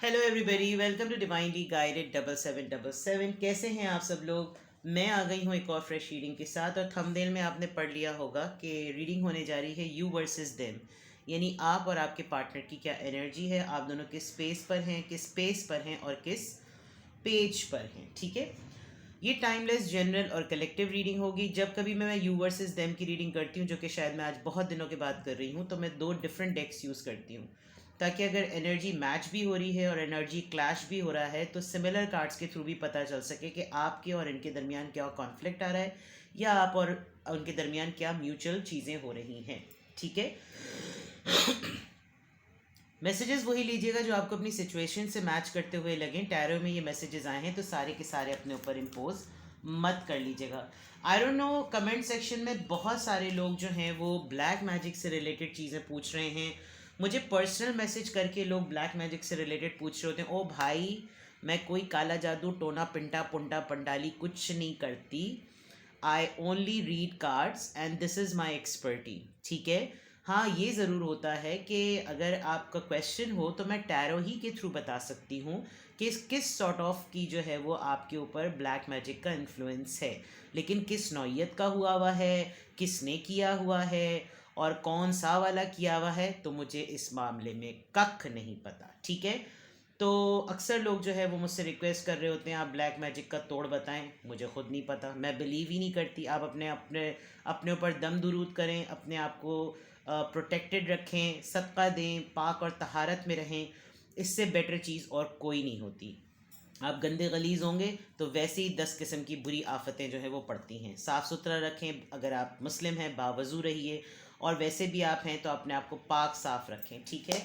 Hello everybody, welcome to divinely guided 7777। कैसे हैं आप सब लोग। मैं आ गई हूँ एक और फ्रेश रीडिंग के साथ। और थंबनेल में आपने पढ़ लिया होगा कि रीडिंग होने जा रही है यू वर्सेस देम, यानी आप और आपके पार्टनर की क्या एनर्जी है, आप दोनों किस स्पेस पर हैं, किस स्पेस पर हैं और किस पेज पर हैं। ठीक है, ये टाइमलेस, जनरल और कलेक्टिव रीडिंग होगी। जब कभी मैं यू वर्सेस देम की रीडिंग करती हूँ, जो कि शायद मैं आज बहुत दिनों के बाद कर रही हूँ, तो मैं दो डिफरेंट डेक्स यूज़ करती हूँ, ताकि अगर एनर्जी मैच भी हो रही है और एनर्जी क्लैश भी हो रहा है तो सिमिलर कार्ड्स के थ्रू भी पता चल सके कि आपके और इनके दरमियान क्या कॉन्फ्लिक्ट आ रहा है, या आप और उनके दरमियान क्या म्यूचुअल चीज़ें हो रही हैं। ठीक है, मैसेजेस वही लीजिएगा जो आपको अपनी सिचुएशन से मैच करते हुए लगें। टैरो में ये मैसेजेस आए हैं तो सारे के सारे अपने ऊपर इम्पोज मत कर लीजिएगा। I don't know, comment section में बहुत सारे लोग जो हैं वो ब्लैक मैजिक से रिलेटेड चीज़ें पूछ रहे हैं। मुझे पर्सनल मैसेज करके लोग ब्लैक मैजिक से रिलेटेड पूछ रहे होते हैं। ओ भाई, मैं कोई काला जादू, टोना पिंटा पुंडा पंडाली कुछ नहीं करती। I only read cards and this is my expertise. ठीक है, हाँ ये ज़रूर होता है कि अगर आपका क्वेश्चन हो तो मैं टैरो ही के थ्रू बता सकती हूँ कि किस सॉर्ट ऑफ की जो है वो आपके ऊपर ब्लैक मैजिक का इन्फ्लुएंस है, लेकिन किस नौइयत का हुआ हुआ है, किसने किया हुआ है और कौन सा वाला किया हुआ है, तो मुझे इस मामले में कख नहीं पता। ठीक है, तो अक्सर लोग जो है वो मुझसे रिक्वेस्ट कर रहे होते हैं आप ब्लैक मैजिक का तोड़ बताएं। मुझे खुद नहीं पता, मैं बिलीव ही नहीं करती। आप अपने अपने अपने ऊपर दम दुरूद करें, अपने आप को प्रोटेक्टेड रखें, सदका दें, पाक और तहारत में रहें। इससे बेटर चीज़ और कोई नहीं होती। आप गंदे गलीज़ होंगे तो वैसे ही 10 किस्म की बुरी आफतें जो है वो पड़ती हैं। साफ़ सुथरा रखें, अगर आप मुस्लिम हैं बावज़ू रहिए, और वैसे भी आप हैं तो अपने आप को पाक साफ़ रखें। ठीक है,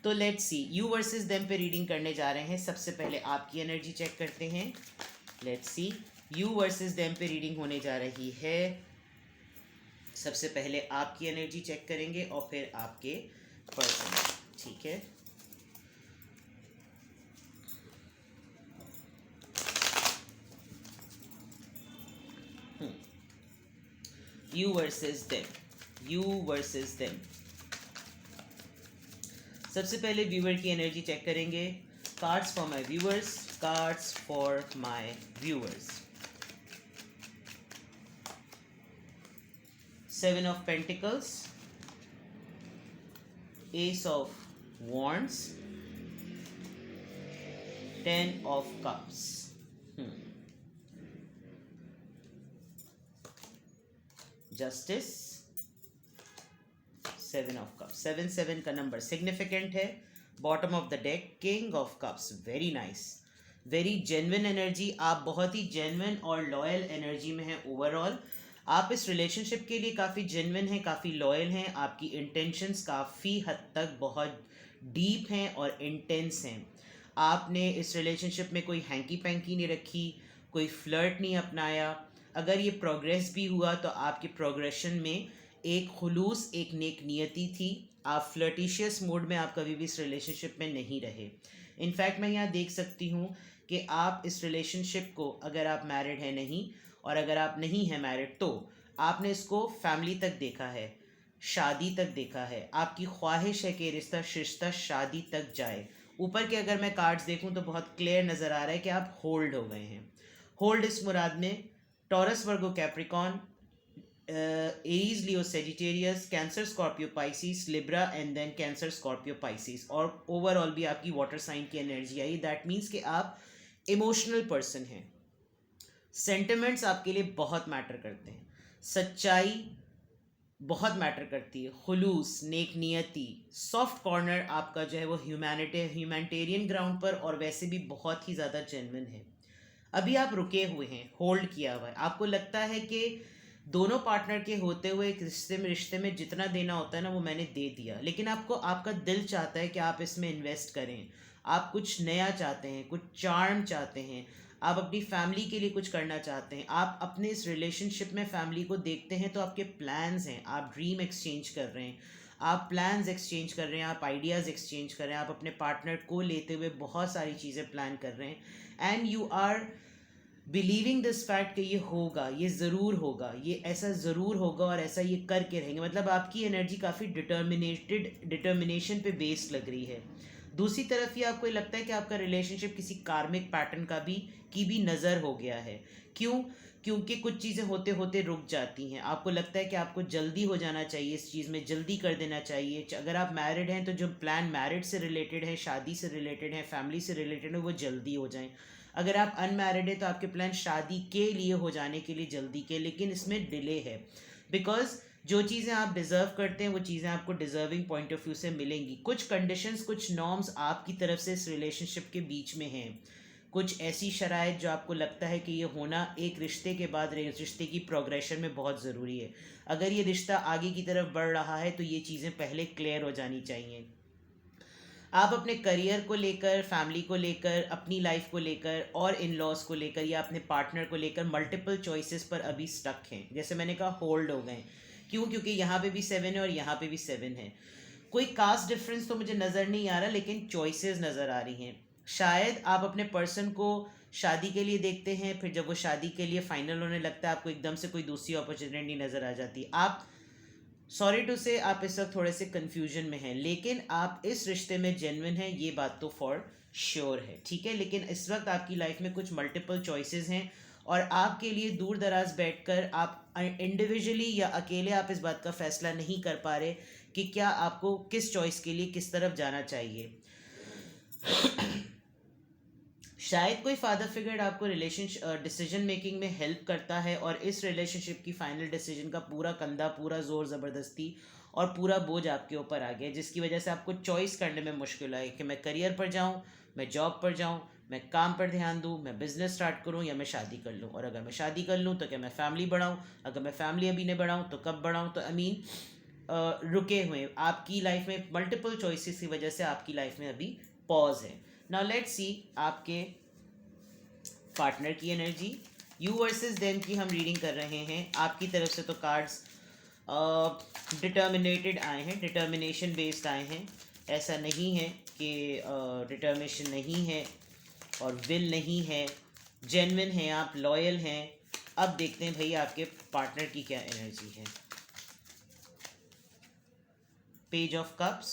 तो let's see, you versus them पे रीडिंग करने जा रहे हैं। सबसे पहले आपकी एनर्जी चेक करते हैं। Let's see, you versus them पे रीडिंग होने जा रही है। सबसे पहले आपकी एनर्जी चेक करेंगे और फिर आपके पर्सन। ठीक है, you versus them, you versus them. सबसे पहले व्यूअर की एनर्जी चेक करेंगे। Cards for my viewers, cards for my viewers. 7 of Pentacles, Ace of Wands, 10 of Cups. Justice, 7 of Cups. 7 का नंबर सिग्निफिकेंट है। Bottom of the deck, king of cups. Very nice, very genuine energy. आप बहुत ही genuine और loyal energy में हैं overall. आप इस relationship के लिए काफ़ी जेन्युइन हैं, काफ़ी लॉयल हैं। आपकी इंटेंशंस काफ़ी हद तक बहुत डीप हैं और इंटेंस हैं। आपने इस रिलेशनशिप में कोई हैंकी पैंकी नहीं रखी, कोई फ्लर्ट नहीं अपनाया। अगर ये प्रोग्रेस भी हुआ तो आपके प्रोग्रेशन में एक खुलूस, एक नेक नियति थी। आप फ्लर्टिशियस मोड में आप कभी भी इस रिलेशनशिप में नहीं रहे। इनफैक्ट मैं यहाँ देख सकती हूँ कि आप इस रिलेशनशिप को, अगर आप मैरिड हैं नहीं, और अगर आप नहीं हैं मैरिड, तो आपने इसको फैमिली तक देखा है, शादी तक देखा है। आपकी ख्वाहिश है कि रिश्ता शादी तक जाए। ऊपर के अगर मैं कार्ड्स देखूं तो बहुत क्लियर नज़र आ रहा है कि आप होल्ड हो गए हैं। होल्ड इस मुराद में Taurus, Virgo, Capricorn, Aries, Leo, Sagittarius, Cancer, Scorpio, Pisces, Libra and then Cancer, Scorpio, Pisces. और ओवरऑल भी आपकी वाटर साइन की एनर्जी आई। दैट मीन्स कि आप इमोशनल पर्सन हैं। सेंटिमेंट्स आपके लिए बहुत मैटर करते हैं। सच्चाई बहुत मैटर करती है। खुलूस, नेक नियति, सॉफ्ट कॉर्नर आपका जो है वो ह्यूमैनिटेरियन ग्राउंड पर और वैसे भी बहुत ही ज़्यादा जेन्युइन है। अभी आप रुके हुए हैं, होल्ड किया हुआ है। आपको लगता है कि दोनों पार्टनर के होते हुए एक रिश्ते में जितना देना होता है ना वो मैंने दे दिया, लेकिन आपको, आपका दिल चाहता है कि आप इसमें इन्वेस्ट करें। आप कुछ नया चाहते हैं, कुछ चार्म चाहते हैं, आप अपनी फैमिली के लिए कुछ करना चाहते हैं। आप अपने इस रिलेशनशिप में फैमिली को देखते हैं तो आपके प्लान्स हैं। आप ड्रीम एक्सचेंज कर रहे हैं, आप प्लान्स एक्सचेंज कर रहे हैं, आप आइडियाज़ एक्सचेंज कर रहे हैं। आप अपने पार्टनर को लेते हुए बहुत सारी चीज़ें प्लान कर रहे हैं। And you are believing this fact कि ये होगा, ये ज़रूर होगा, ये ऐसा ज़रूर होगा और ऐसा ये करके रहेंगे। मतलब आपकी एनर्जी काफ़ी डिटर्मिनेशन पे बेस्ड लग रही है। दूसरी तरफ ये आपको लगता है कि आपका रिलेशनशिप किसी कार्मिक पैटर्न की भी नज़र हो गया है। क्यों? क्योंकि कुछ चीज़ें होते होते रुक जाती हैं। आपको लगता है कि आपको जल्दी हो जाना चाहिए, इस चीज़ में जल्दी कर देना चाहिए। अगर आप मैरिड हैं तो जो प्लान मैरिड से रिलेटेड है, शादी से रिलेटेड है, फैमिली से रिलेटेड है, वो जल्दी हो जाएं। अगर आप अनमैरिड है तो आपके प्लान शादी के लिए हो जाने के लिए जल्दी के, लेकिन इसमें डिले है। बिकॉज जो चीज़ें आप डिज़र्व करते हैं वो चीज़ें आपको डिज़र्विंग पॉइंट ऑफ व्यू से मिलेंगी। कुछ कंडीशंस, कुछ नॉर्म्स आपकी तरफ से इस रिलेशनशिप के बीच में हैं। कुछ ऐसी शराइत जो आपको लगता है कि ये होना एक रिश्ते के बाद रिश्ते की प्रोग्रेशन में बहुत ज़रूरी है। अगर ये रिश्ता आगे की तरफ बढ़ रहा है तो ये चीज़ें पहले क्लियर हो जानी चाहिए। आप अपने करियर को लेकर, फैमिली को लेकर, अपनी लाइफ को लेकर और इन लॉज को लेकर या अपने पार्टनर को लेकर मल्टीपल चॉइसेस पर अभी स्टक हैं। जैसे मैंने कहा, होल्ड हो गए। क्यों? क्योंकि यहाँ पे भी 7 है और यहाँ पे भी 7 है। कोई कास्ट डिफरेंस तो मुझे नज़र नहीं आ रहा, लेकिन चॉइसेस नज़र आ रही हैं। शायद आप अपने पर्सन को शादी के लिए देखते हैं, फिर जब वो शादी के लिए फाइनल होने लगता है आपको एकदम से कोई दूसरी अपॉर्चुनिटी नज़र आ जाती है। आप, सॉरी टू से, आप इस वक्त थोड़े से कन्फ्यूजन में हैं, लेकिन आप इस रिश्ते में जेन्युइन हैं, ये बात तो फॉर श्योर है। ठीक है, लेकिन इस वक्त आपकी लाइफ में कुछ मल्टीपल चॉइसेस हैं और आपके लिए दूर दराज बैठकर आप इंडिविजुअली या अकेले आप इस बात का फैसला नहीं कर पा रहे कि क्या आपको किस चॉइस के लिए किस तरफ जाना चाहिए। शायद कोई फादर फिगर आपको रिलेशनशिप डिसीजन मेकिंग में हेल्प करता है और इस रिलेशनशिप की फाइनल डिसीजन का पूरा कंधा, पूरा ज़ोर ज़बरदस्ती और पूरा बोझ आपके ऊपर आ गया, जिसकी वजह से आपको चॉइस करने में मुश्किल आई कि मैं करियर पर जाऊं, मैं जॉब पर जाऊं, मैं काम पर ध्यान दूं, मैं बिज़नेस स्टार्ट करूं या मैं शादी कर लूं। और अगर मैं शादी कर लूं तो क्या मैं फैमिली बढ़ाऊं? अगर मैं फैमिली अभी नहीं बढ़ाऊं तो कब बढ़ाऊं? तो रुके हुए आपकी लाइफ में मल्टीपल चॉइसेस की वजह से आपकी लाइफ में अभी पॉज है। नाउ लेट्स सी आपके पार्टनर की एनर्जी, यू वर्सेस देम की हम रीडिंग कर रहे हैं। आपकी तरफ से तो कार्ड्स डिटर्मिनेटेड आए हैं, डिटर्मिनेशन बेस्ड आए हैं। ऐसा नहीं है कि डिटर्मिनेशन नहीं है और विल नहीं है, जेन्युइन हैं आप, लॉयल हैं। अब देखते हैं भाई आपके पार्टनर की क्या एनर्जी है। Page of cups,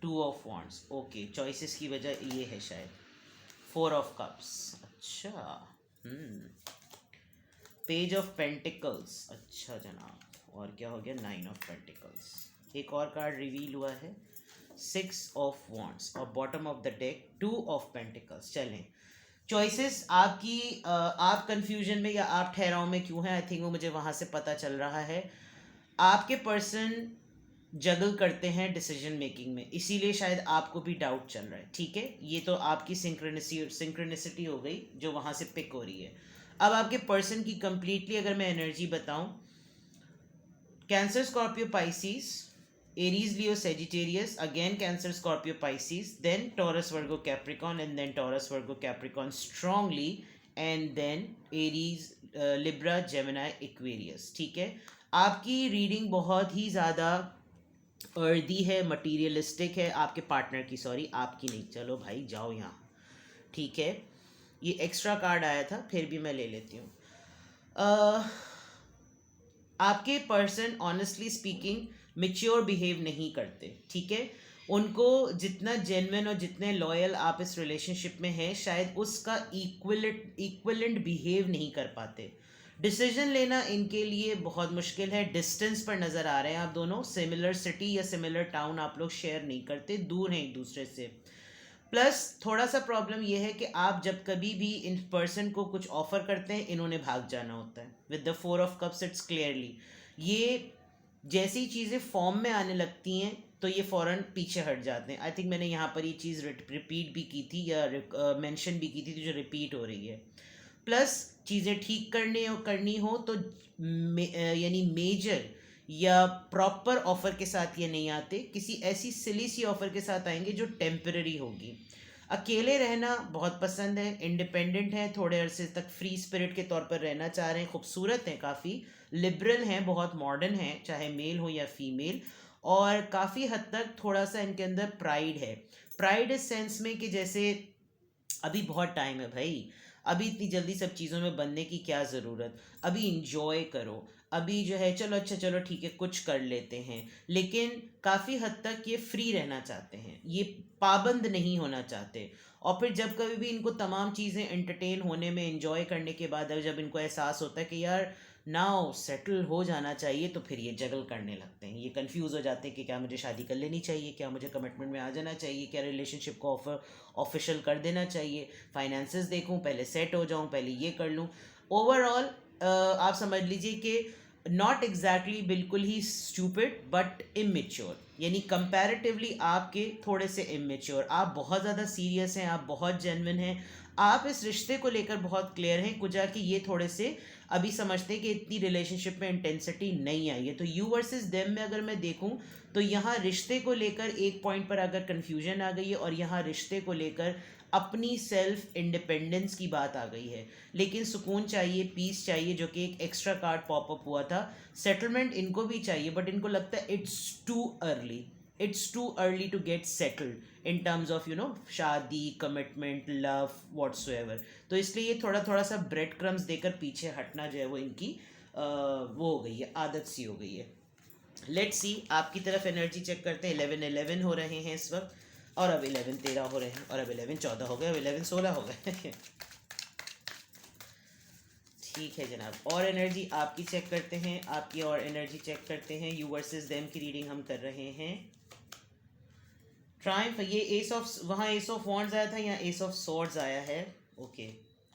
2 of wands, okay, choices की वजह ये है शायद। 4 ऑफ कप्स, अच्छा, पेज ऑफ पेंटिकल्स, अच्छा जनाब, और क्या हो गया? 9 ऑफ पेंटिकल्स। एक और कार्ड रिवील हुआ है, 6 ऑफ वॉन्ड्स और bottom of the deck 2 of pentacles. चलें, चॉइसेस आपकी, आप कंफ्यूजन में या आप ठहराव में क्यों हैं? आई थिंक वो मुझे वहाँ से पता चल रहा है। आपके पर्सन जगल करते हैं डिसीजन मेकिंग में, इसीलिए शायद आपको भी डाउट चल रहा है। ठीक है, ये तो आपकी सिंक्रोनिसिटी हो गई जो वहाँ से पिक हो रही है। अब आपके पर्सन की कंप्लीटली अगर मैं एनर्जी बताऊं, Cancer, Scorpio, Pisces, Aries, Leo, Sagittarius, again Cancer, Scorpio, Pisces, then Taurus, Virgo, Capricorn, and then Taurus, Virgo, Capricorn strongly, and then Aries, Libra, Gemini, Aquarius. ठीक है, आपकी रीडिंग बहुत ही ज़्यादा अर्दी है, मटीरियलिस्टिक है। आपके पार्टनर की, सॉरी आपकी नहीं, चलो भाई जाओ यहाँ। ठीक है, ये एक्स्ट्रा कार्ड आया था, फिर भी मैं ले लेती हूँ। आपके person honestly speaking mature behave नहीं करते। ठीक है, उनको जितना जेन्युइन और जितने लॉयल आप इस रिलेशनशिप में हैं, शायद उसका इक्विलेंट बिहेव नहीं कर पाते। डिसीजन लेना इनके लिए बहुत मुश्किल है। डिस्टेंस पर नज़र आ रहे हैं आप दोनों, सिमिलर सिटी या सिमिलर टाउन आप लोग शेयर नहीं करते, दूर हैं एक दूसरे से। प्लस थोड़ा सा प्रॉब्लम यह है कि आप जब कभी भी इन पर्सन को कुछ ऑफर करते हैं, इन्होंने भाग जाना होता है। With the 4 of cups it's clearly, ये जैसी चीज़ें फॉर्म में आने लगती हैं तो ये फ़ौरन पीछे हट जाते हैं। आई थिंक मैंने यहाँ पर ये चीज़ रिपीट भी की थी या मेंशन भी की थी, जो रिपीट हो रही है। प्लस चीज़ें ठीक करनी हो तो यानी मेजर या प्रॉपर ऑफर के साथ ये नहीं आते, किसी ऐसी सिली सी ऑफर के साथ आएंगे जो टेम्पररी होगी। अकेले रहना बहुत पसंद है, इंडिपेंडेंट हैं, थोड़े अरसे तक फ्री स्पिरिट के तौर पर रहना चाह रहे हैं, खूबसूरत हैं, काफ़ी लिबरल हैं, बहुत मॉडर्न हैं, चाहे मेल हो या फीमेल, और काफ़ी हद तक थोड़ा सा इनके अंदर प्राइड है। प्राइड इस सेंस में कि जैसे अभी बहुत टाइम है भाई, अभी इतनी जल्दी सब चीज़ों में बनने की क्या ज़रूरत, अभी इंजॉय करो, अभी जो है चलो अच्छा चलो ठीक है कुछ कर लेते हैं, लेकिन काफ़ी हद तक ये फ्री रहना चाहते हैं, ये पाबंद नहीं होना चाहते। और फिर जब कभी भी इनको तमाम चीज़ें एंटरटेन होने में एंजॉय करने के बाद अब जब इनको एहसास होता है कि यार नाउ सेटल हो जाना चाहिए, तो फिर ये जगल करने लगते हैं, ये कंफ्यूज हो जाते हैं कि क्या मुझे शादी कर लेनी चाहिए, क्या मुझे कमिटमेंट में आ जाना चाहिए, क्या रिलेशनशिप को ऑफिशियल कर देना चाहिए, फाइनेंसेस देखूं पहले, सेट हो जाऊं पहले, ये कर लूं। ओवरऑल आप समझ लीजिए कि नॉट एग्जैक्टली बिल्कुल ही स्टूपिड बट इमेच्योर, यानी कंपैरेटिवली आपके थोड़े से इमेच्योर। आप बहुत ज़्यादा सीरियस हैं, आप बहुत जेन्युइन हैं, आप इस रिश्ते को लेकर बहुत क्लियर हैं, कुछ कि ये थोड़े से अभी समझते हैं कि इतनी रिलेशनशिप में इंटेंसिटी नहीं आई है। तो यू वर्सेस देम में अगर मैं देखूं तो यहाँ रिश्ते को लेकर एक पॉइंट पर अगर कन्फ्यूजन आ गई है, और यहाँ रिश्ते को लेकर अपनी सेल्फ इंडिपेंडेंस की बात आ गई है, लेकिन सुकून चाहिए, पीस चाहिए, जो कि एक एक्स्ट्रा कार्ड पॉपअप हुआ था। सेटलमेंट इनको भी चाहिए, बट इनको लगता है it's too early to get settled in terms of शादी, कमिटमेंट, लव, व्हाट्सोएवर। तो इसलिए ये थोड़ा थोड़ा सा ब्रेड क्रम्स देकर पीछे हटना जो है वो इनकी वो हो गई है, आदत सी हो गई है। लेट्स सी, आपकी तरफ एनर्जी चेक करते हैं। 11-11 हो रहे हैं इस वक्त, और अब 11-13 हो रहे हैं, और अब 11-14 हो गए, अब 11-16 हो गए। ठीक है जनाब, और एनर्जी आपकी चेक करते हैं, आपकी और एनर्जी चेक करते हैं। यू वर्सेस देम की रीडिंग हम कर रहे हैं। ट्रायम्फ, ये एस ऑफ, वहाँ एस ऑफ वॉन्ड्स आया था, यहाँ एस ऑफ स्वॉर्ड्स आया है। Okay,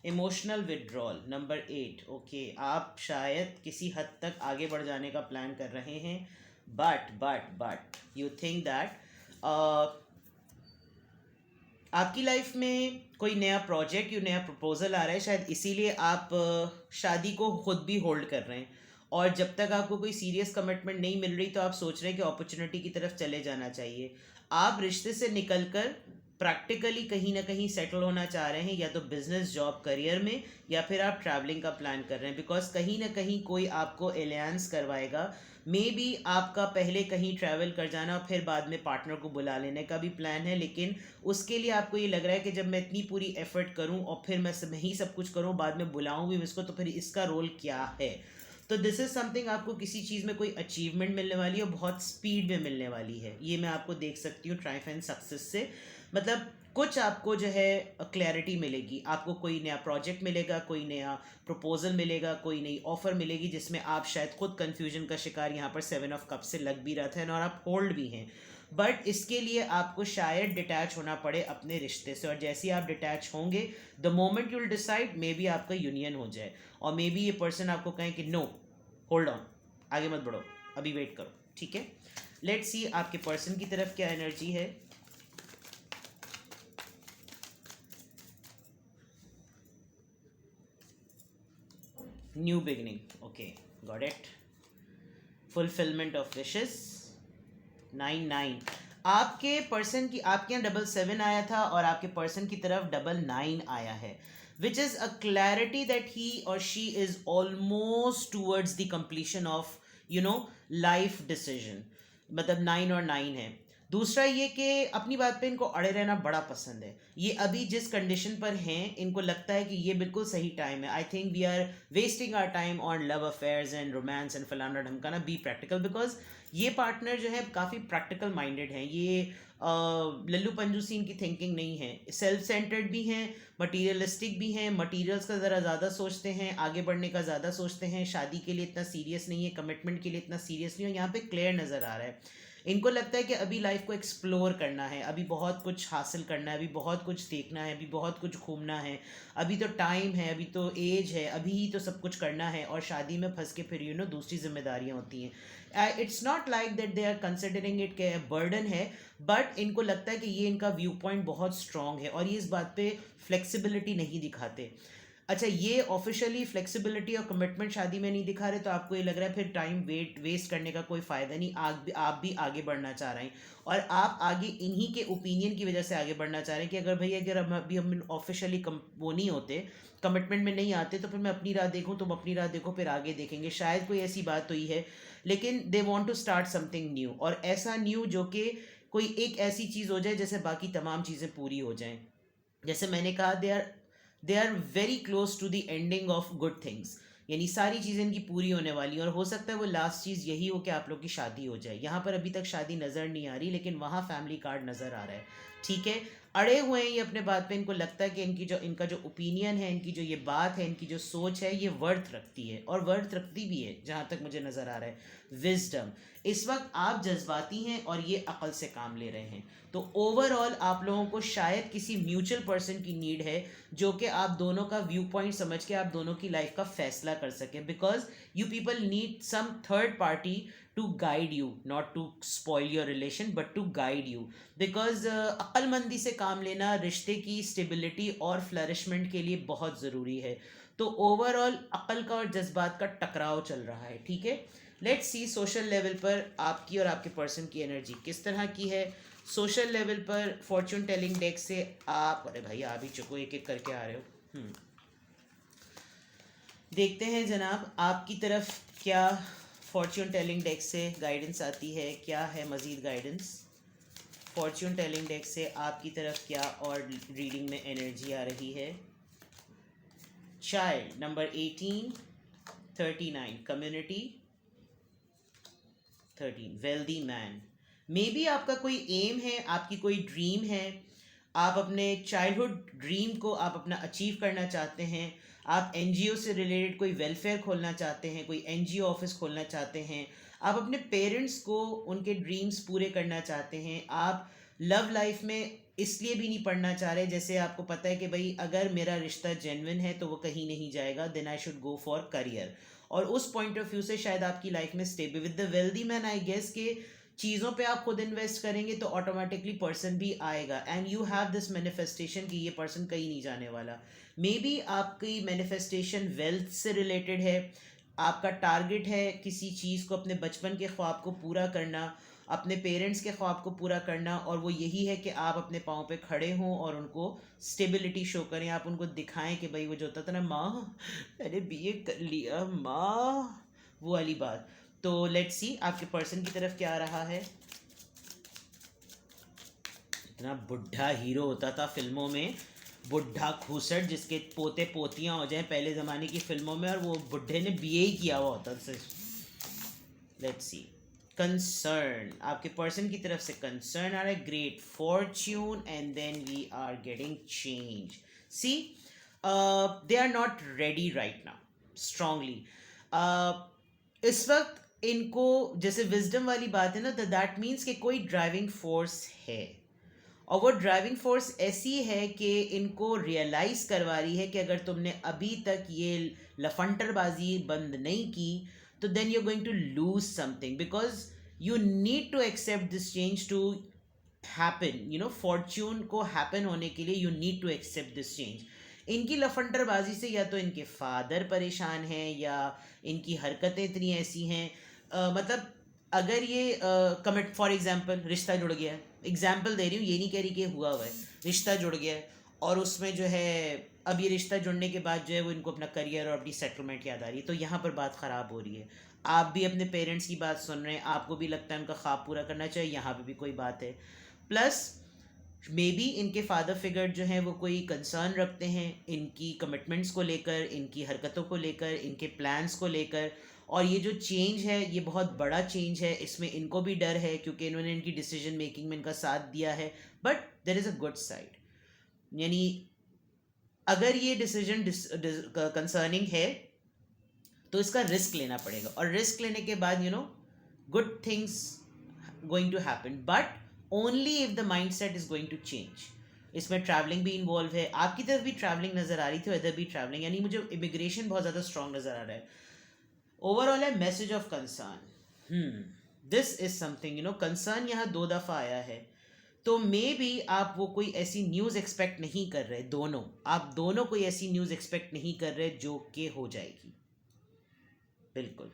emotional withdrawal number 8। Okay, आप शायद किसी हद तक आगे बढ़ जाने का प्लान कर रहे हैं, बट यू थिंक दैट आपकी लाइफ में कोई नया प्रोजेक्ट या नया प्रपोजल आ रहा है, शायद इसीलिए आप शादी को खुद भी होल्ड कर रहे हैं। और जब तक आपको कोई सीरियस कमिटमेंट नहीं मिल रही, तो आप सोच रहे हैं कि अपॉर्चुनिटी की तरफ चले जाना चाहिए। आप रिश्ते से निकलकर प्रैक्टिकली कहीं ना कहीं सेटल होना चाह रहे हैं, या तो बिजनेस, जॉब, करियर में, या फिर आप ट्रैवलिंग का प्लान कर रहे हैं, बिकॉज कहीं ना कहीं कोई आपको अलायंस करवाएगा। मे बी आपका पहले कहीं ट्रैवल कर जाना और फिर बाद में पार्टनर को बुला लेने का भी प्लान है, लेकिन उसके लिए आपको ये लग रहा है कि जब मैं इतनी पूरी एफर्ट करूं और फिर मैं ही सब कुछ करूं, बाद में बुलाऊं भी इसको, तो फिर इसका रोल क्या है। तो दिस इज़ समथिंग, आपको किसी चीज़ में कोई अचीवमेंट मिलने वाली है और बहुत स्पीड में मिलने वाली है, ये मैं आपको देख सकती हूँ ट्रायम्फ एंड सक्सेस से। मतलब कुछ आपको जो है क्लैरिटी मिलेगी, आपको कोई नया प्रोजेक्ट मिलेगा, कोई नया प्रपोजल मिलेगा, कोई नई ऑफर मिलेगी, जिसमें आप शायद खुद कन्फ्यूजन का शिकार यहाँ पर 7 ऑफ कप से लग भी रहा था, और आप होल्ड भी हैं। बट इसके लिए आपको शायद डिटैच होना पड़े अपने रिश्ते से, और जैसे ही आप डिटैच होंगे, the moment you'll decide, may be आपका यूनियन हो जाए, और मे बी ये पर्सन आपको कहें कि नो, होल्ड ऑन, आगे मत बढ़ो, अभी वेट करो। ठीक है, लेट्स सी आपके पर्सन की तरफ क्या एनर्जी है। New beginning, okay, got it. Fulfilment of wishes, 9-9। आपके पर्सन की, आपके यहाँ 7-7 आया था, और आपके पर्सन की तरफ 9-9 आया है, which is a clarity that he or she is almost towards the completion of life decision। मतलब 9 और 9 है। दूसरा ये कि अपनी बात पे इनको अड़े रहना बड़ा पसंद है। ये अभी जिस कंडीशन पर हैं, इनको लगता है कि ये बिल्कुल सही टाइम है। I think we are wasting our time on love affairs and romance and फलाना ढमकाना। बी प्रैक्टिकल, बिकॉज ये पार्टनर जो है काफ़ी प्रैक्टिकल माइंडेड हैं। ये लल्लू पंजू सी इनकी थिंकिंग नहीं है, सेल्फ सेंटर्ड भी हैं, मटीरियलिस्टिक भी हैं, मटीरियल्स का ज़रा ज़्यादा सोचते हैं, आगे बढ़ने का ज़्यादा सोचते हैं, शादी के लिए इतना सीरियस नहीं है, कमिटमेंट के लिए इतना सीरियस नहीं है। यहाँ पे क्लियर नज़र आ रहा है, इनको लगता है कि अभी लाइफ को एक्सप्लोर करना है, अभी बहुत कुछ हासिल करना है, अभी बहुत कुछ देखना है, अभी बहुत कुछ घूमना है, अभी तो टाइम है, अभी तो एज है, अभी ही तो सब कुछ करना है, और शादी में फंस के फिर दूसरी जिम्मेदारियां होती हैं। It's not like that they are considering it के बर्डन है, बट इनको लगता है कि ये इनका व्यू पॉइंट बहुत स्ट्रांग है, और ये इस बात पे फ्लेक्सिबिलिटी नहीं दिखाते। अच्छा, ये ऑफिशियली फ्लेक्सिबिलिटी और कमिटमेंट शादी में नहीं दिखा रहे, तो आपको ये लग रहा है फिर टाइम वेस्ट करने का कोई फ़ायदा नहीं। आप भी आगे बढ़ना चाह रहे हैं, और आप आगे इन्हीं के ओपिनियन की वजह से आगे बढ़ना चाह रहे हैं कि अगर भैया अगर हम ऑफिशियली वो नहीं होते, कमिटमेंट में नहीं आते, तो फिर मैं अपनी राह देखूँ, तुम अपनी राह देखो, फिर आगे देखेंगे। शायद कोई ऐसी बात तो ही है, लेकिन they want to start something new, और ऐसा न्यू जो कि कोई एक ऐसी चीज़ हो जाए जैसे बाकी तमाम चीज़ें पूरी हो जाएं। जैसे मैंने कहा, they are very close to the ending of good things, यानी सारी चीज़ें इनकी पूरी होने वाली हैं, और हो सकता है वो लास्ट चीज़ यही हो कि आप लोग की शादी हो जाए। यहाँ पर अभी तक शादी नज़र नहीं आ रही, लेकिन वहाँ फैमिली कार्ड नज़र आ रहा है। ठीक है, अड़े हुए हैं ये अपने बात पे। इनको लगता है कि इनका जो ओपिनियन है, इनकी जो ये बात है, इनकी जो सोच है, ये वर्थ रखती है, और वर्थ रखती भी है जहाँ तक मुझे नज़र आ रहा है। विजडम, इस वक्त आप जज्बाती हैं और ये अकल से काम ले रहे हैं। तो ओवरऑल आप लोगों को शायद किसी म्यूचुअल पर्सन की नीड है, जो कि आप दोनों का व्यू पॉइंट समझ के आप दोनों की लाइफ का फैसला कर सके, because you people need some third party to guide you, not to spoil your relation but to guide you. Because अक्लमंदी से काम लेना रिश्ते की स्टेबिलिटी और फ्लरिशमेंट के लिए बहुत ज़रूरी है। तो ओवरऑल अक्ल का और जज्बात का टकराव चल रहा है। ठीक है, लेट्स सी सोशल लेवल पर आपकी और आपके पर्सन की एनर्जी किस तरह की है। सोशल लेवल पर फॉर्च्यून टेलिंग डेक से आप, अरे भाई आप ही चुको, एक एक करके आ रहे हो। देखते हैं जनाब आपकी तरफ क्या फॉर्च्यून टेलिंग डेक से गाइडेंस आती है, क्या है मज़ीद गाइडेंस। फॉर्च्यून टेलिंग डेक से आपकी तरफ क्या और रीडिंग में एनर्जी आ रही है। Child number 18, 39 community, 13 wealthy man. May be आपका कोई एम है, आपकी कोई ड्रीम है, आप अपने चाइल्डहुड ड्रीम को आप अपना अचीव करना चाहते हैं। आप एनजीओ से रिलेटेड कोई वेलफेयर खोलना चाहते हैं, कोई एनजीओ ऑफिस खोलना चाहते हैं। आप अपने पेरेंट्स को उनके ड्रीम्स पूरे करना चाहते हैं। आप लव लाइफ में इसलिए भी नहीं पढ़ना चाह रहे, जैसे आपको पता है कि भाई अगर मेरा रिश्ता जेन्युइन है तो वो कहीं नहीं जाएगा, then I should go for career. और उस पॉइंट ऑफ व्यू से शायद आपकी लाइफ में stable with the wealthy man, I guess के चीज़ों पे आप खुद इन्वेस्ट करेंगे तो ऑटोमेटिकली पर्सन भी आएगा, and you have this manifestation कि ये पर्सन कहीं नहीं जाने वाला। मे बी आपकी मैनिफेस्टेशन वेल्थ से रिलेटेड है, आपका टारगेट है किसी चीज़ को, अपने बचपन के ख्वाब को पूरा करना, अपने पेरेंट्स के ख्वाब को पूरा करना, और वो यही है कि आप अपने पाँव पे खड़े हों और उनको स्टेबिलिटी शो करें। आप उनको दिखाएं कि भाई वो जो होता था ना, माँ मैंने बीए कर लिया माँ, वो वाली बात। तो लेट्स सी आपके पर्सन की तरफ क्या आ रहा है। इतना बुढ़ा हीरो होता था फिल्मों में, बुढ़ा खूसट जिसके पोते पोतियां हो जाएं पहले ज़माने की फिल्मों में, और वो बुढ़े ने बीए ही किया हुआ होता था। लेट्स सी कंसर्न, आपके पर्सन की तरफ से कंसर्न आ रहा है। Great fortune, and then we are getting change. See they are not ready right now strongly. इस वक्त इनको जैसे विजडम वाली बात है ना, दैट मीन्स कि कोई ड्राइविंग फोर्स है, और वो ड्राइविंग फोर्स ऐसी है कि इनको रियलाइज़ करवा रही है कि अगर तुमने अभी तक ये लफंटरबाजी बंद नहीं की तो then you are going to lose something, because you need to accept this change to happen. You know, fortune को हैपन होने के लिए you need to accept this change. इनकी लफंटरबाजी से या तो इनके फादर परेशान हैं, या इनकी हरकतें इतनी ऐसी हैं, मतलब अगर ये कमिट, फॉर एग्जांपल रिश्ता जुड़ गया है, एग्जांपल दे रही हूँ, ये नहीं कह रही कि हुआ हुआ है, रिश्ता जुड़ गया है, और उसमें जो है अब ये रिश्ता जुड़ने के बाद जो है वो इनको अपना करियर और अपनी सेटलमेंट याद आ रही है, तो यहाँ पर बात ख़राब हो रही है। आप भी अपने पेरेंट्स की बात सुन रहे हैं, आपको भी लगता है उनका ख्वाब पूरा करना चाहिए, यहाँ पे भी कोई बात है। प्लस मे बी इनके फादर फिगर जो हैं वो कोई कंसर्न रखते हैं इनकी कमिटमेंट्स को लेकर, इनकी हरकतों को लेकर, इनके प्लान्स को लेकर, और ये जो चेंज है ये बहुत बड़ा चेंज है, इसमें इनको भी डर है क्योंकि इन्होंने इनकी डिसीजन मेकिंग में इनका साथ दिया है। But there is a good side, यानी अगर ये डिसीजन कंसर्निंग है तो इसका रिस्क लेना पड़ेगा, और रिस्क लेने के बाद you know good things going to happen, but only if the mind set is going to change. इसमें ट्रैवलिंग भी इन्वॉल्व है, आपकी तरफ भी ट्रैवलिंग नज़र आ रही थी, इधर भी ट्रैवलिंग, यानी मुझे इमिग्रेशन बहुत ज़्यादा स्ट्रॉन्ग नज़र आ रहा है। ओवरऑल है message of concern, this is something, you know concern यहाँ 2 दफ़ा आया है, तो मे बी आप वो कोई ऐसी न्यूज़ एक्सपेक्ट नहीं कर रहे, दोनों आप दोनों कोई ऐसी न्यूज़ एक्सपेक्ट नहीं कर रहे जो कि हो जाएगी, बिल्कुल।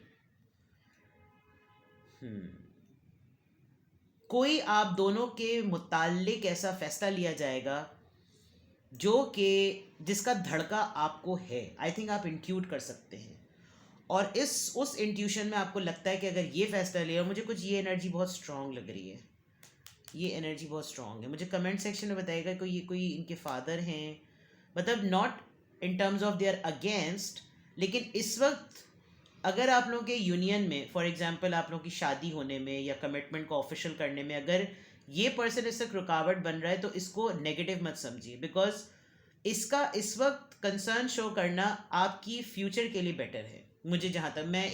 कोई आप दोनों के मुताल्लिक ऐसा फैसला लिया जाएगा जो कि जिसका धड़का आपको है, आई थिंक आप इंट्यूट कर सकते हैं, और उस इंट्यूशन में आपको लगता है कि अगर ये फैसला लिया, मुझे कुछ ये एनर्जी बहुत स्ट्रांग लग रही है, ये एनर्जी बहुत स्ट्रांग है। मुझे कमेंट सेक्शन में बताइएगा कोई इनके फादर हैं, मतलब not in terms of they are against, लेकिन इस वक्त अगर आप लोगों के यूनियन में फॉर एग्जांपल आप लोगों की शादी होने में या कमिटमेंट को ऑफिशियल करने में अगर ये पर्सन इस तक रुकावट बन रहा है तो इसको नेगेटिव मत समझिए, बिकॉज इसका इस वक्त कंसर्न शो करना आपकी फ्यूचर के लिए बेटर है। मुझे जहाँ तक, मैं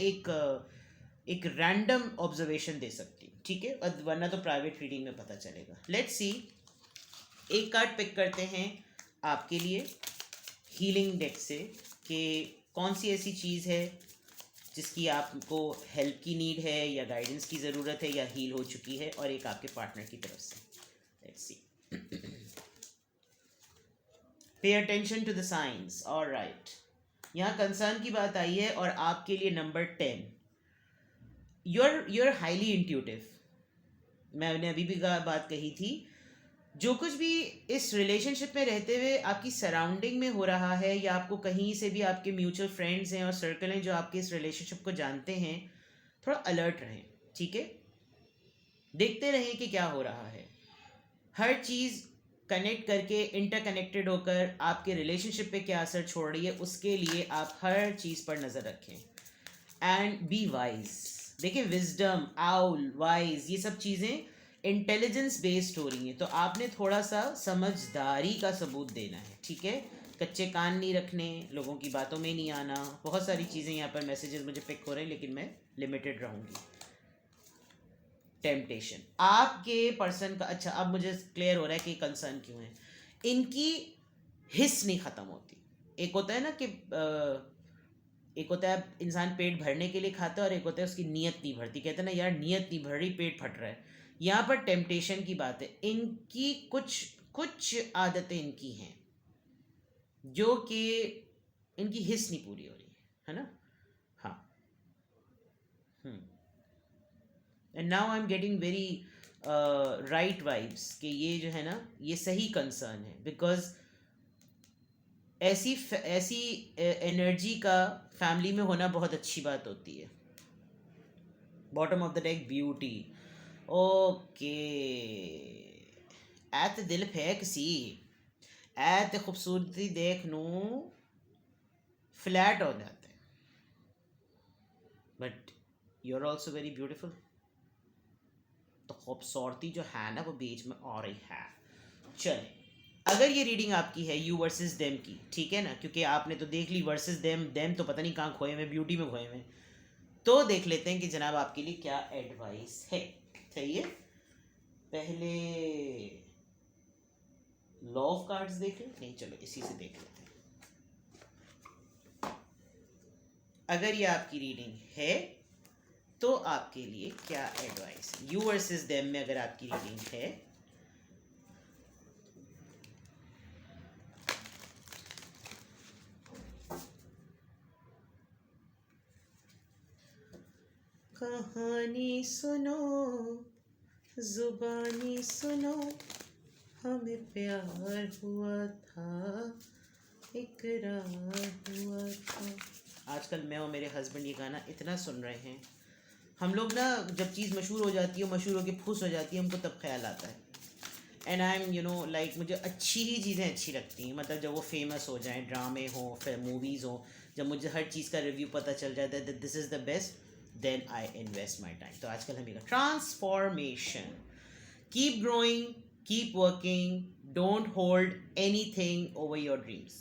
एक रैंडम ऑब्जर्वेशन दे सकती हूँ, ठीक है, वरना तो प्राइवेट रीडिंग में पता चलेगा। लेट्स सी, एक कार्ड पिक करते हैं आपके लिए हीलिंग डेक से कि कौन सी ऐसी चीज़ है जिसकी आपको हेल्प की नीड है या गाइडेंस की ज़रूरत है या हील हो चुकी है, और एक आपके पार्टनर की तरफ से। Let's see, pay attention to the science. Alright, यहाँ कंसर्न की बात आई है और आपके लिए नंबर 10, यूर हाईली इंट्यूटिव। मैंने अभी भी बात कही थी, जो कुछ भी इस रिलेशनशिप में रहते हुए आपकी सराउंडिंग में हो रहा है या आपको कहीं से भी आपके म्यूचुअल फ्रेंड्स हैं और सर्कल हैं जो आपके इस रिलेशनशिप को जानते हैं, थोड़ा अलर्ट रहें, ठीक है, देखते रहें कि क्या हो रहा है। हर चीज़ कनेक्ट करके इंटरकनेक्टेड होकर आपके रिलेशनशिप पे क्या असर छोड़ रही है, उसके लिए आप हर चीज़ पर नज़र रखें। And be wise. देखिए, विजडम, आउल, वाइज, ये सब चीज़ें इंटेलिजेंस बेस्ड हो रही हैं, तो आपने थोड़ा सा समझदारी का सबूत देना है, ठीक है, कच्चे कान नहीं रखने, लोगों की बातों में नहीं आना। बहुत सारी चीज़ें यहाँ पर मैसेजेस मुझे पिक हो रहे हैं, लेकिन मैं लिमिटेड रहूँगी। टेम्पटेशन, आपके पर्सन का, अच्छा अब मुझे क्लियर हो रहा है कि कंसर्न क्यों है। इनकी हिस्स नहीं ख़त्म होती। एक होता है ना कि एक होता है इंसान पेट भरने के लिए खाता है और एक होता है उसकी नीयत नहीं भरती। कहते हैं ना यार, नीयत नहीं भर रही, पेट फट रहा है। यहाँ पर टेम्पटेशन की बात है। इनकी कुछ कुछ आदतें इनकी हैं जो कि इनकी हिस्स नहीं पूरी हो रही है ना। हाँ, and now I am getting very right vibes कि ये जो है ना, ये सही कंसर्न है, बिकॉज ऐसी एनर्जी का फैमिली में होना बहुत अच्छी बात होती है। Bottom of the deck, beauty. Okay, ऐत दिल फेंक सी, ऐत खूबसूरती देख नू फ्लैट हो जाते हैं, but you are also very beautiful. तो खूबसूरती जो है ना वो बीच में आ रही है। चले, अगर ये रीडिंग आपकी है यू वर्सेस देम की, ठीक है ना, क्योंकि आपने तो देख ली वर्सेस देम, देम तो पता नहीं कहाँ खोए हुए, ब्यूटी में खोए हुए, तो देख लेते हैं कि जनाब आपके लिए क्या एडवाइस है। सही है, पहले लॉ ऑफ कार्ड्स देख लें, नहीं चलो इसी से देख लेते हैं। अगर ये आपकी रीडिंग है तो आपके लिए क्या एडवाइस, यू वर्सेस देम में अगर आपकी रीडिंग है, कहानी सुनो, जुबानी सुनो, हमें प्यार हुआ था, इकरार हुआ था। आजकल मैं और मेरे हस्बैंड ये गाना इतना सुन रहे हैं। हम लोग ना जब चीज़ मशहूर हो जाती है, मशहूर होकर फुस हो जाती है, हमको तब ख्याल आता है। एंड आई एम लाइक, मुझे अच्छी ही चीज़ें अच्छी लगती हैं, मतलब जब वो फेमस हो जाएं, ड्रामे हो, फिर मूवीज़ हो, जब मुझे हर चीज़ का रिव्यू पता चल जाता है this is the best, then I invest my time. तो आजकल हमें transformation, keep growing, keep working, don't hold anything over your dreams.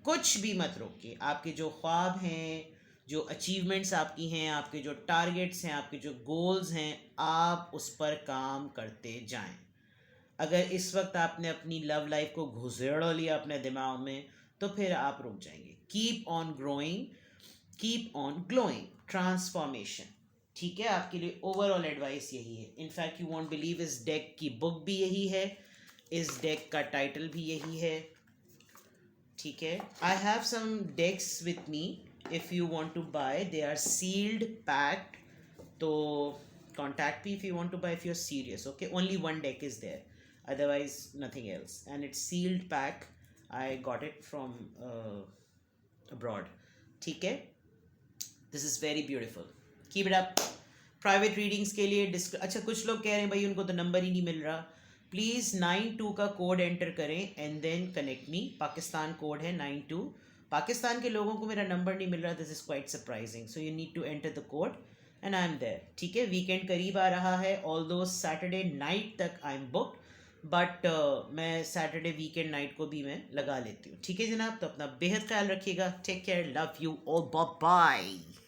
कुछ भी मत रोकिए। आपके जो ख्वाब हैं, जो अचीवमेंट्स आपकी हैं, आपके जो टारगेट्स हैं, आपके जो गोल्स हैं, आप उस पर काम करते जाएं। अगर इस वक्त आपने अपनी लव लाइफ को घुसेड़ लिया अपने दिमाग में, तो फिर आप रुक जाएंगे। Keep on growing, keep on glowing, transformation. ठीक है, आपके लिए ओवरऑल एडवाइस यही है। इनफैक्ट यू वॉन्ट बिलीव, इस डेक की बुक भी यही है, इस डेक का टाइटल भी यही है। ठीक है, I have some decks with me, if you want to buy, they are sealed, packed, तो contact me if you want to buy, if you're serious. Okay, only one deck is there, otherwise nothing else, and it's sealed pack. I got it from abroad. ठीक है, this is very beautiful, keep it up. Private readings के लिए अच्छा, कुछ लोग कह रहे हैं भाई उनको तो नंबर ही नहीं मिल रहा। प्लीज़ 92 का कोड एंटर करें and then connect me. Pakistan code है 92, पाकिस्तान के लोगों को मेरा नंबर नहीं मिल रहा, this is quite surprising, so you need to enter the code and I am there. ठीक है, वीकेंड करीब आ रहा है, ऑल दो सैटरडे नाइट तक आई एम बुक्ड, बट मैं सैटरडे वीकेंड नाइट को भी मैं लगा लेती हूँ. ठीक है जनाब, तो अपना बेहद ख्याल रखिएगा. Take care, love you all, bye bye.